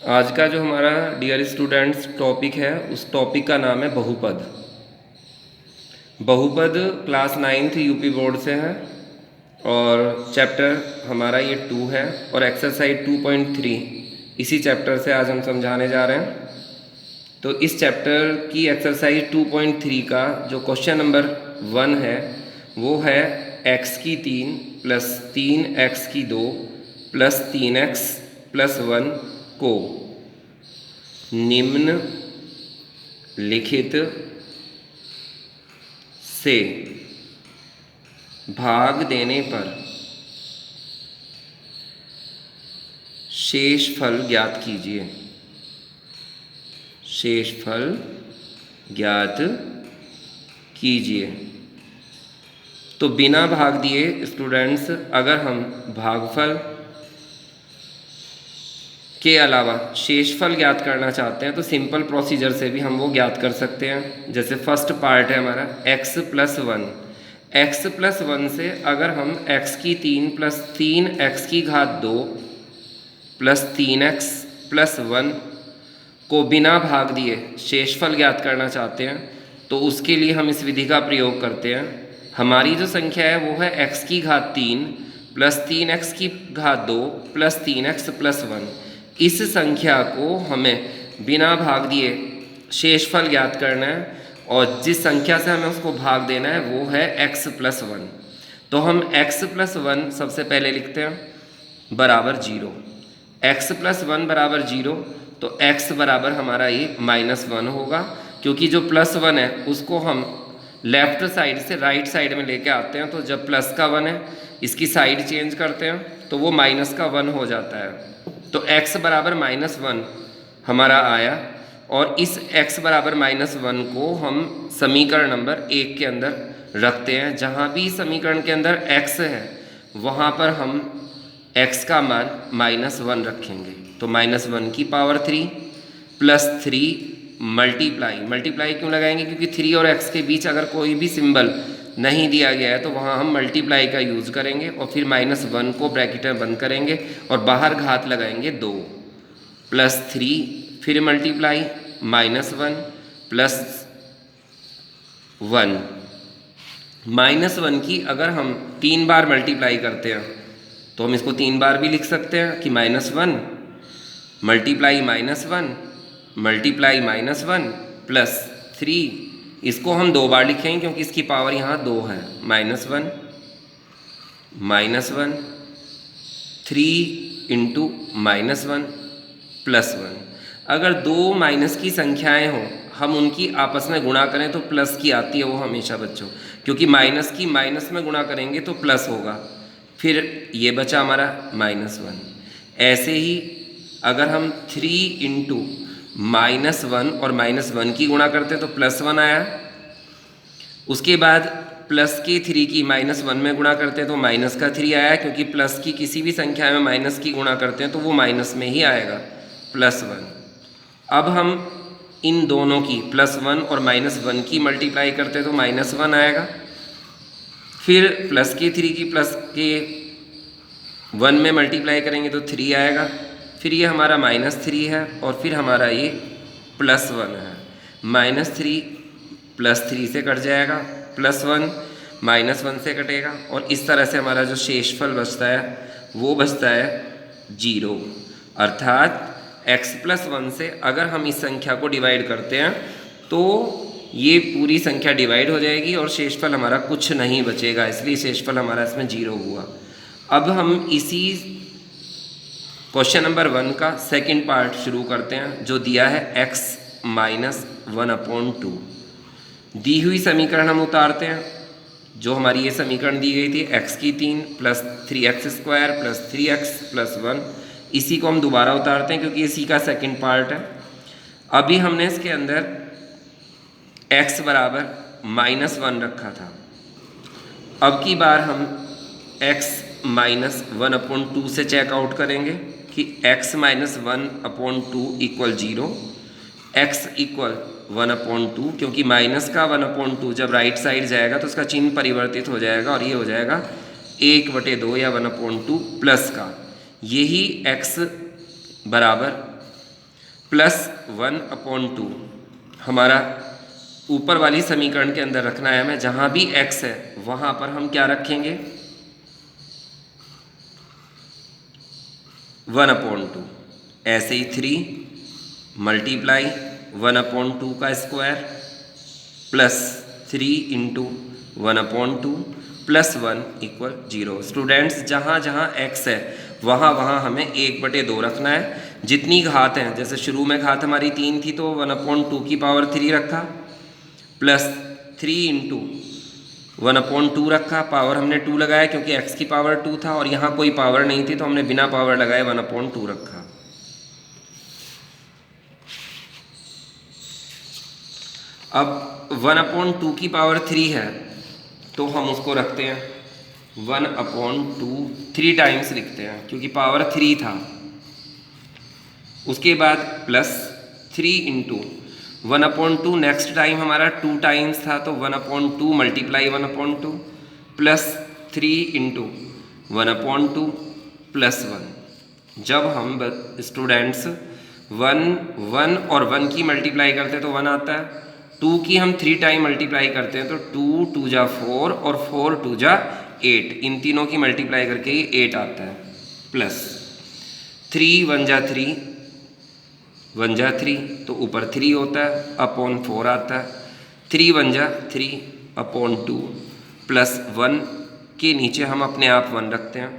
आज का जो हमारा डियर स्टूडेंट्स टॉपिक है उस टॉपिक का नाम है बहुपद। बहुपद क्लास 9th यूपी बोर्ड से है और चैप्टर हमारा ये 2 है और एक्सरसाइज 2.3 इसी चैप्टर से आज हम समझाने जा रहे हैं। तो इस चैप्टर की एक्सरसाइज 2.3 का जो क्वेश्चन नंबर 1 है वो है x की 3 प्लस 3x की 2 प्लस 3x प्लस 1 को निम्न लिखित से भाग देने पर शेषफल ज्ञात कीजिए। शेषफल ज्ञात कीजिए। तो बिना भाग दिए स्टूडेंट्स अगर हम भागफल के अलावा शेषफल ज्ञात करना चाहते हैं तो सिंपल प्रोसीजर से भी हम वो ज्ञात कर सकते हैं। जैसे फर्स्ट पार्ट है हमारा x प्लस 1। x प्लस 1 से अगर हम x की 3 प्लस 3x की घात 2 प्लस 3x प्लस 1 को बिना भाग दिए शेषफल ज्ञात करना चाहते हैं तो उसके लिए हम इस विधि का प्रयोग करते हैं। हमारी जो संख्या है वो है x की घात 3 प्लस 3x की घात 2 प्लस 3x प्लस 1। इस संख्या को हमें बिना भाग दिए शेषफल ज्ञात करना है और जिस संख्या से हमें उसको भाग देना है वो है x प्लस 1। तो हम x प्लस 1 सबसे पहले लिखते हैं बराबर 0। x प्लस 1 बराबर 0 तो x बराबर हमारा ये -1 होगा, क्योंकि जो प्लस 1 है उसको हम लेफ्ट साइड से राइट साइड में लेके आते हैं। तो जब प्लस का 1 है इसकी साइड चेंज करते हैं तो वो माइनस का 1 हो जाता है। तो x बराबर -1 हमारा आया और इस x बराबर -1 को हम समीकरण नंबर 1 के अंदर रखते हैं। जहाँ भी समीकरण के अंदर x है वहाँ पर हम x का मान -1 रखेंगे। तो -1 की पावर 3 प्लस 3 मल्टीप्लाई क्यों लगाएंगे, क्योंकि 3 और x के बीच अगर कोई भी सिंबल नहीं दिया गया है तो वहाँ हम मल्टीप्लाई का यूज़ करेंगे और फिर -1 को ब्रैकेट में बंद करेंगे और बाहर घात लगाएंगे 2 प्लस 3 फिर मल्टीप्लाई -1 प्लस 1। -1 की अगर हम 3 बार मल्टीप्लाई करते हैं तो हम इसको 3 बार भी लिख सकते हैं कि -1 मल्टीप्लाई -1 मल्टीप्लाई -1 प्लस 3। इसको हम 2 बार लिखेंगे क्योंकि इसकी पावर यहाँ 2 है। -1 3 इंटू -1 प्लस 1। अगर 2 माइनस की संख्याएं हों हम उनकी आपस में गुणा करें तो प्लस की आती है वो हमेशा बच्चों, क्योंकि माइनस की माइनस में गुणा करेंगे तो प्लस होगा। फिर ये बचा हमारा -1। ऐसे ही अगर हम 3 इंटू -1 और -1 की गुणा करते हैं तो +1 आया। उसके बाद प्लस के 3 की -1 में गुणा करते हैं तो माइनस का 3 आया, क्योंकि प्लस की किसी भी संख्या में माइनस की गुणा करते हैं तो वो माइनस में ही आएगा +1। अब हम इन दोनों की +1 और -1 की मल्टीप्लाई करते हैं तो -1 आएगा। फिर प्लस के 3 की प्लस के 1 में मल्टीप्लाई करेंगे तो 3 आएगा। फिर ये हमारा -3 है और फिर हमारा ये +1 है। -3 +3 से कट जाएगा, +1 -1 से कटेगा और इस तरह से हमारा जो शेषफल बचता है वो बचता है 0। अर्थात x प्लस 1 से अगर हम इस संख्या को डिवाइड करते हैं तो ये पूरी संख्या डिवाइड हो जाएगी और शेषफल हमारा कुछ नहीं बचेगा, इसलिए शेषफल हमारा इसमें 0 हुआ। अब हम इसी क्वेश्चन नंबर 1 का सेकंड पार्ट शुरू करते हैं जो दिया है x - 1/2। दी हुई समीकरण हम उतारते हैं। जो हमारी ये समीकरण दी गई थी x की 3 plus 3x² plus 3x plus 1, इसी को हम दोबारा उतारते हैं क्योंकि इसी का सेकंड पार्ट है। अभी हमने इसके अंदर x बराबर -1 रखा था। अब की बार हम x - 1/2 से चेकआउट करेंगे कि x - 1/2 = 0, x = 1/2, क्योंकि माइनस का 1/2 जब राइट साइड जाएगा तो उसका चिन्ह परिवर्तित हो जाएगा और ये हो जाएगा 1/2 या 1/2 प्लस का। यही x बराबर +1/2 हमारा ऊपर वाली समीकरण के अंदर रखना है हमें। जहाँ भी x है वहाँ पर हम क्या रखेंगे, 1/2। ऐसे ही 3 मल्टीप्लाई 1/2 का square plus 3 into 1/2 plus 1 equal 0। Students जहाँ जहाँ x है वहाँ वहाँ हमें 1/2 रखना है। जितनी घात हैं, जैसे शुरू में घात हमारी 3 थी तो 1/2 की पावर 3 रखा, प्लस 3 इंटू 1/2 रखा, पावर हमने 2 लगाया क्योंकि x की पावर 2 था और यहाँ कोई पावर नहीं थी तो हमने बिना पावर लगाए 1/2 रखा। अब 1/2 की पावर 3 है तो हम उसको रखते हैं 1/2, 3 टाइम्स लिखते हैं क्योंकि पावर 3 था। उसके बाद प्लस 3 इंटू 1/2, नेक्स्ट टाइम हमारा 2 टाइम्स था तो 1/2 मल्टीप्लाई 1/2 प्लस 3 इंटू 1/2 प्लस 1। जब हम स्टूडेंट्स 1 और 1 की मल्टीप्लाई करते हैं तो 1 आता है, 2 की हम 3 टाइम मल्टीप्लाई करते हैं तो 2 2 जा 4 और 4 2 जा 8, इन तीनों की मल्टीप्लाई करके ये 8 आता है, प्लस 3 1 जा 3 1 जा 3 तो ऊपर 3 होता है, अपॉन 4 आता है, 3 1 जा 3 अपॉन 2 प्लस 1 के नीचे हम अपने आप 1 रखते हैं।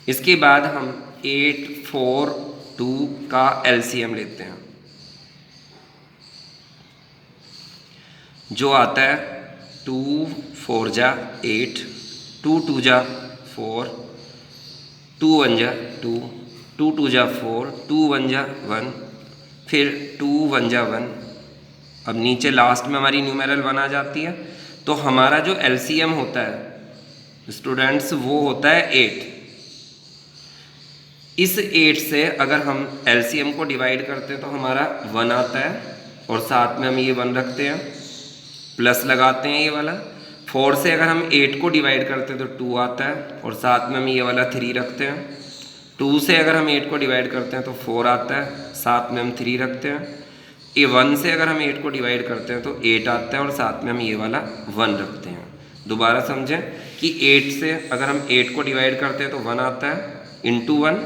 इसके बाद हम 8 4 2 का एलसीएम लेते हैं जो आता है 2 4 जा 8, 2 2 जा 4, 2 1 जा 2, 2 2 जा 4, 2 1 जा 1, फिर 2 1 जा 1। अब नीचे लास्ट में हमारी न्यूमेरल 1 आ जाती है तो हमारा जो एलसीएम होता है स्टूडेंट्स वो होता है 8। इस 8 से अगर हम एलसीएम को डिवाइड करते हैं तो हमारा 1 आता है और साथ में हम ये 1 रखते हैं, प्लस लगाते हैं ये वाला। 4 से अगर हम 8 को डिवाइड करते हैं तो 2 आता है और साथ में हम ये वाला 3 रखते हैं। 2 से अगर हम 8 को डिवाइड करते हैं तो 4 आता है, साथ में हम 3 रखते हैं। ये 1 से अगर हम 8 को डिवाइड करते हैं तो 8 आता है और साथ में हम ये वाला 1 रखते हैं। दोबारा समझें कि 8 से अगर हम 8 को डिवाइड करते हैं तो 1 आता है इंटू 1,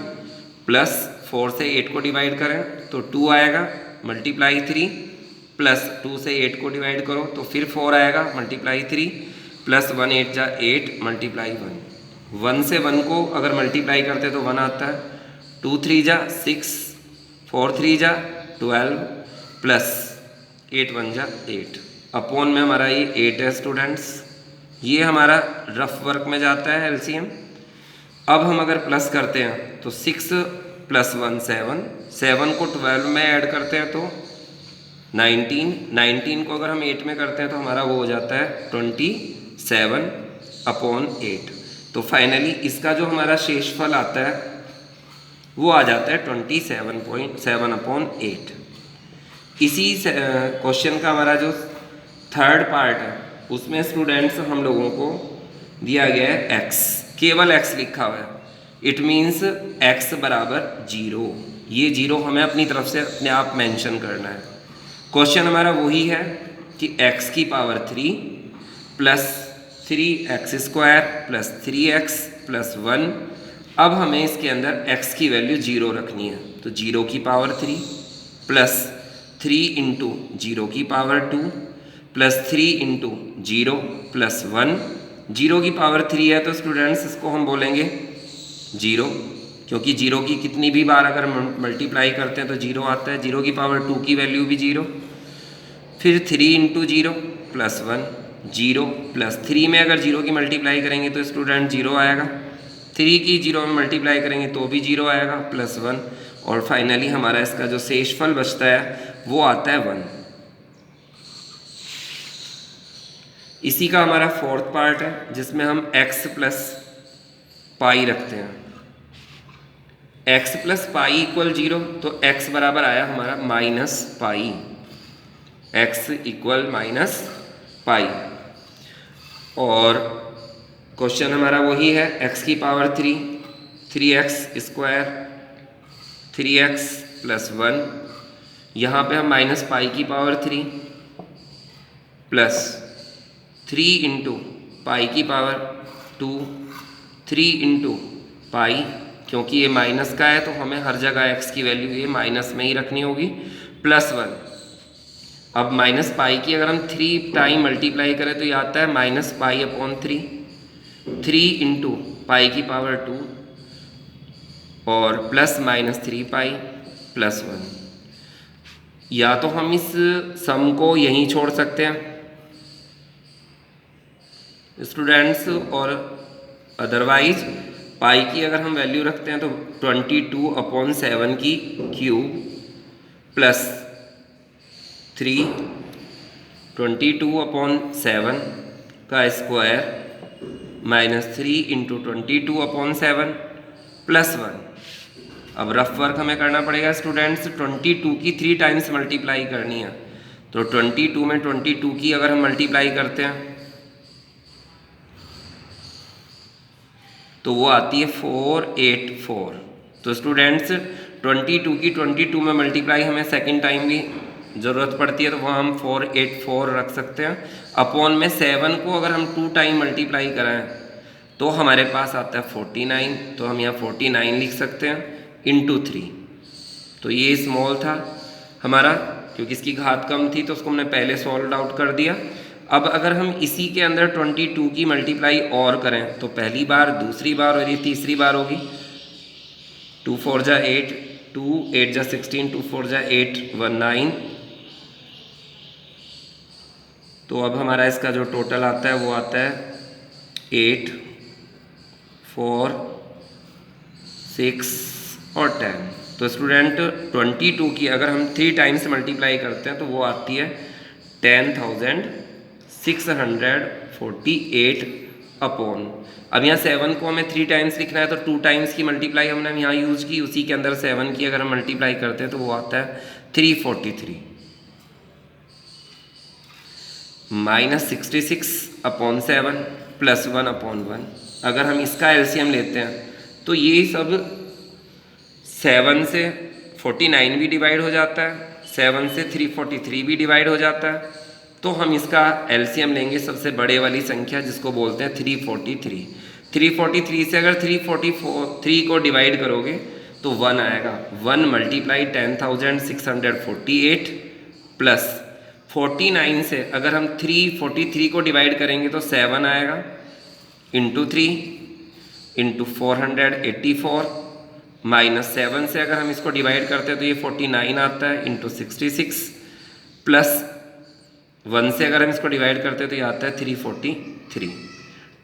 प्लस 4 से 8 को डिवाइड करें तो 2 आएगा मल्टीप्लाई 3, प्लस 2 से 8 को डिवाइड करो तो फिर 4 आएगा मल्टीप्लाई 3, प्लस 1 8 जा 8 मल्टीप्लाई 1। 1 से 1 को अगर मल्टीप्लाई करते तो 1 आता है, 2 3 जा 6, 4 3 जा 12, प्लस 8 1 जा 8, अपॉन में हमारा ये 8 है स्टूडेंट्स। ये हमारा रफ वर्क में जाता है एलसीएम। अब हम अगर प्लस करते हैं तो 6 प्लस 1 7, 7 को 12 में ऐड करते हैं तो 19, 19 को अगर हम 8 में करते हैं तो हमारा वो हो जाता है 27 अपॉन 8। तो फाइनली इसका जो हमारा शेषफल आता है वो आ जाता है 27.7 अपॉन 8। इसी क्वेश्चन का हमारा जो थर्ड पार्ट है उसमें स्टूडेंट्स हम लोगों को दिया गया है x, केवल x लिखा हुआ है। इट मीन्स x बराबर 0। ये 0 हमें अपनी तरफ से अपने आप मेंशन करना है। क्वेश्चन हमारा वही है कि x की power 3 plus 3x square plus 3x plus 1। अब हमें इसके अंदर x की वैल्यू 0 रखनी है तो 0 की पावर 3 प्लस 3 इंटू 0 की पावर 2 प्लस 3 इंटू 0 प्लस 1। 0 की पावर 3 है तो स्टूडेंट्स इसको हम बोलेंगे 0, क्योंकि 0 की कितनी भी बार अगर मल्टीप्लाई करते हैं तो 0 आता है। 0 की पावर 2 की वैल्यू भी 0, फिर 3 इंटू 0 प्लस 1, 0 प्लस 3 में अगर 0 की मल्टीप्लाई करेंगे तो स्टूडेंट 0 आएगा, 3 की 0 में मल्टीप्लाई करेंगे तो भी 0 आएगा, प्लस 1, और फाइनली हमारा इसका जो शेषफल बचता है वो आता है 1। इसी का हमारा फोर्थ पार्ट है जिसमें हम x प्लस पाई रखते हैं। x प्लस पाई इक्वल 0 तो x बराबर आया हमारा minus pi, x equal minus pi. और क्वेश्चन हमारा वही है x की power 3, 3x square 3x plus 1 यहाँ पे हम माइनस पाई की पावर 3 प्लस 3 इंटू पाई की पावर 2, 3 इंटू पाई, क्योंकि ये माइनस का है तो हमें हर जगह x की वैल्यू ये माइनस में ही रखनी होगी, प्लस 1। अब माइनस पाई की अगर हम 3 टाइम मल्टीप्लाई करें तो ये आता है minus pi upon 3, 3 into pi की पावर 2 और प्लस माइनस 3 पाई प्लस 1। या तो हम इस सम को यहीं छोड़ सकते हैं स्टूडेंट्स, और अदरवाइज पाई की अगर हम वैल्यू रखते हैं तो 22/7 की क्यूब प्लस 3, 22/7 का स्क्वायर माइनस 3 इंटू 22/7 प्लस 1। अब रफ वर्क हमें करना पड़ेगा स्टूडेंट्स, 22 की 3 टाइम्स मल्टीप्लाई करनी है। तो 22 में 22 की अगर हम मल्टीप्लाई करते हैं तो वो आती है 484। तो स्टूडेंट्स 22 की 22 में मल्टीप्लाई हमें सेकंड टाइम भी ज़रूरत पड़ती है, तो वहाँ हम 484 रख सकते हैं। अपॉन में 7 को अगर हम 2 टाइम मल्टीप्लाई कराएं तो हमारे पास आता है 49, तो हम यहाँ 49 लिख सकते हैं इंटू 3। तो ये स्मॉल था हमारा, क्योंकि इसकी घात कम थी तो उसको हमने पहले सॉल्व आउट कर दिया। अब अगर हम इसी के अंदर 22 की मल्टीप्लाई और करें तो पहली बार, दूसरी बार और ये तीसरी बार होगी। 2 4 जा 8, 2 8 जा 16, 2 4 जा 8 19। तो अब हमारा इसका जो टोटल आता है वो आता है 8 4 6 और 10। तो स्टूडेंट 22 की अगर हम 3 टाइम्स मल्टीप्लाई करते हैं तो वो आती है 10,648 अपॉन। अब यहाँ 7 को हमें 3 टाइम्स लिखना है तो 2 टाइम्स की मल्टीप्लाई हमने यहाँ यूज की, उसी के अंदर 7 की अगर हम मल्टीप्लाई करते हैं तो वो आता है 343 माइनस 66/7 प्लस 1/1। अगर हम इसका एलसीएम लेते हैं तो ये सब 7 से 49 भी डिवाइड हो जाता है, 7 से 343 भी डिवाइड हो जाता है। तो हम इसका एलसीएम लेंगे सबसे बड़े वाली संख्या जिसको बोलते हैं 343। 343 से अगर 343 को डिवाइड करोगे तो 1 आएगा। 1 मल्टीप्लाई 10,648 प्लस 49 से अगर हम 343 को डिवाइड करेंगे तो 7 आएगा इंटू 3 इंटू 484 माइनस 7 से अगर हम इसको डिवाइड करते हैं तो ये 49 आता है इंटू 66 प्लस 1 से अगर हम इसको डिवाइड करते हैं तो ये आता है 343।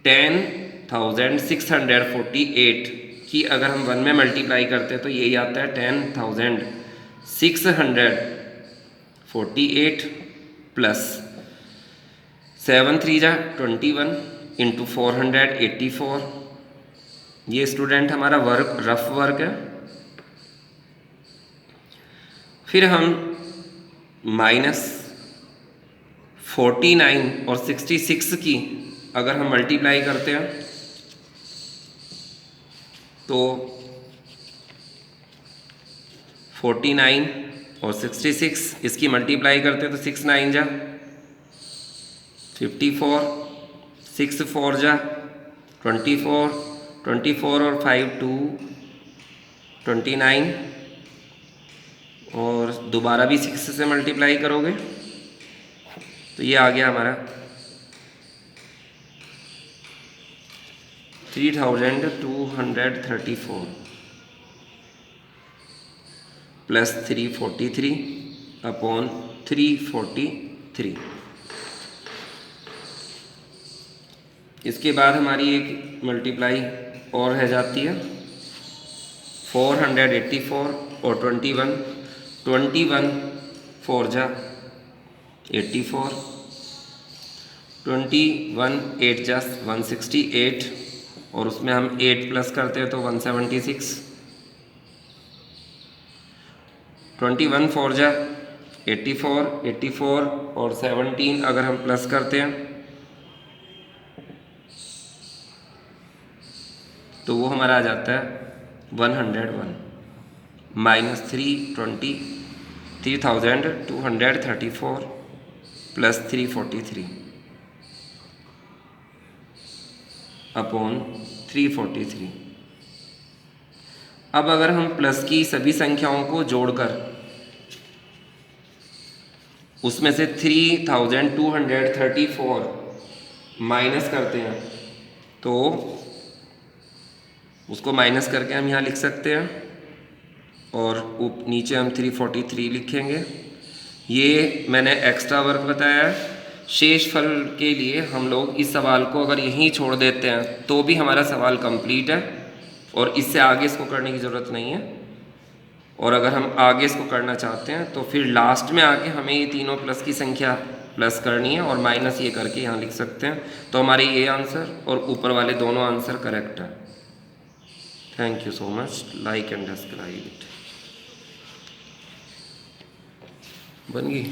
10,648 की अगर हम 1 में मल्टीप्लाई करते हैं तो यही आता है 10,648 प्लस 7 3 जा 21 इंटू 484। ये स्टूडेंट हमारा वर्क, रफ वर्क है। फिर हम माइनस 49 और 66 की अगर हम मल्टीप्लाई करते हैं तो 49 और 66 इसकी मल्टीप्लाई करते हैं तो 6 9 जा 54, 6 4 जा 24, 24 और 5 2 29 और दोबारा भी 6 से मल्टीप्लाई करोगे तो ये आ गया हमारा 3,234 प्लस 343 अपॉन 343। इसके बाद हमारी एक मल्टीप्लाई और रह जाती है 484 और 21, 21 4 जा 84, 21 8 जा 168 और उसमें हम 8 प्लस करते हैं तो 176, 21 4 जा 84, 84 और 17 अगर हम प्लस करते हैं तो वो हमारा आ जाता है 101 माइनस 323 3234 प्लस 343 अपॉन 343। अब अगर हम प्लस की सभी संख्याओं को जोड़कर उसमें से 3234 माइनस करते हैं तो उसको माइनस करके हम यहाँ लिख सकते हैं और नीचे हम 343 लिखेंगे। ये मैंने एक्स्ट्रा वर्क बताया है। शेषफल के लिए हम लोग इस सवाल को अगर यहीं छोड़ देते हैं तो भी हमारा सवाल कंप्लीट है और इससे आगे इसको करने की ज़रूरत नहीं है। और अगर हम आगे इसको करना चाहते हैं तो फिर लास्ट में आके हमें ये तीनों प्लस की संख्या प्लस करनी है और माइनस ये करके यहाँ लिख सकते हैं। तो हमारे ये आंसर और ऊपर वाले दोनों आंसर करेक्ट है। Thank you so much. Like and subscribe it. बन गई।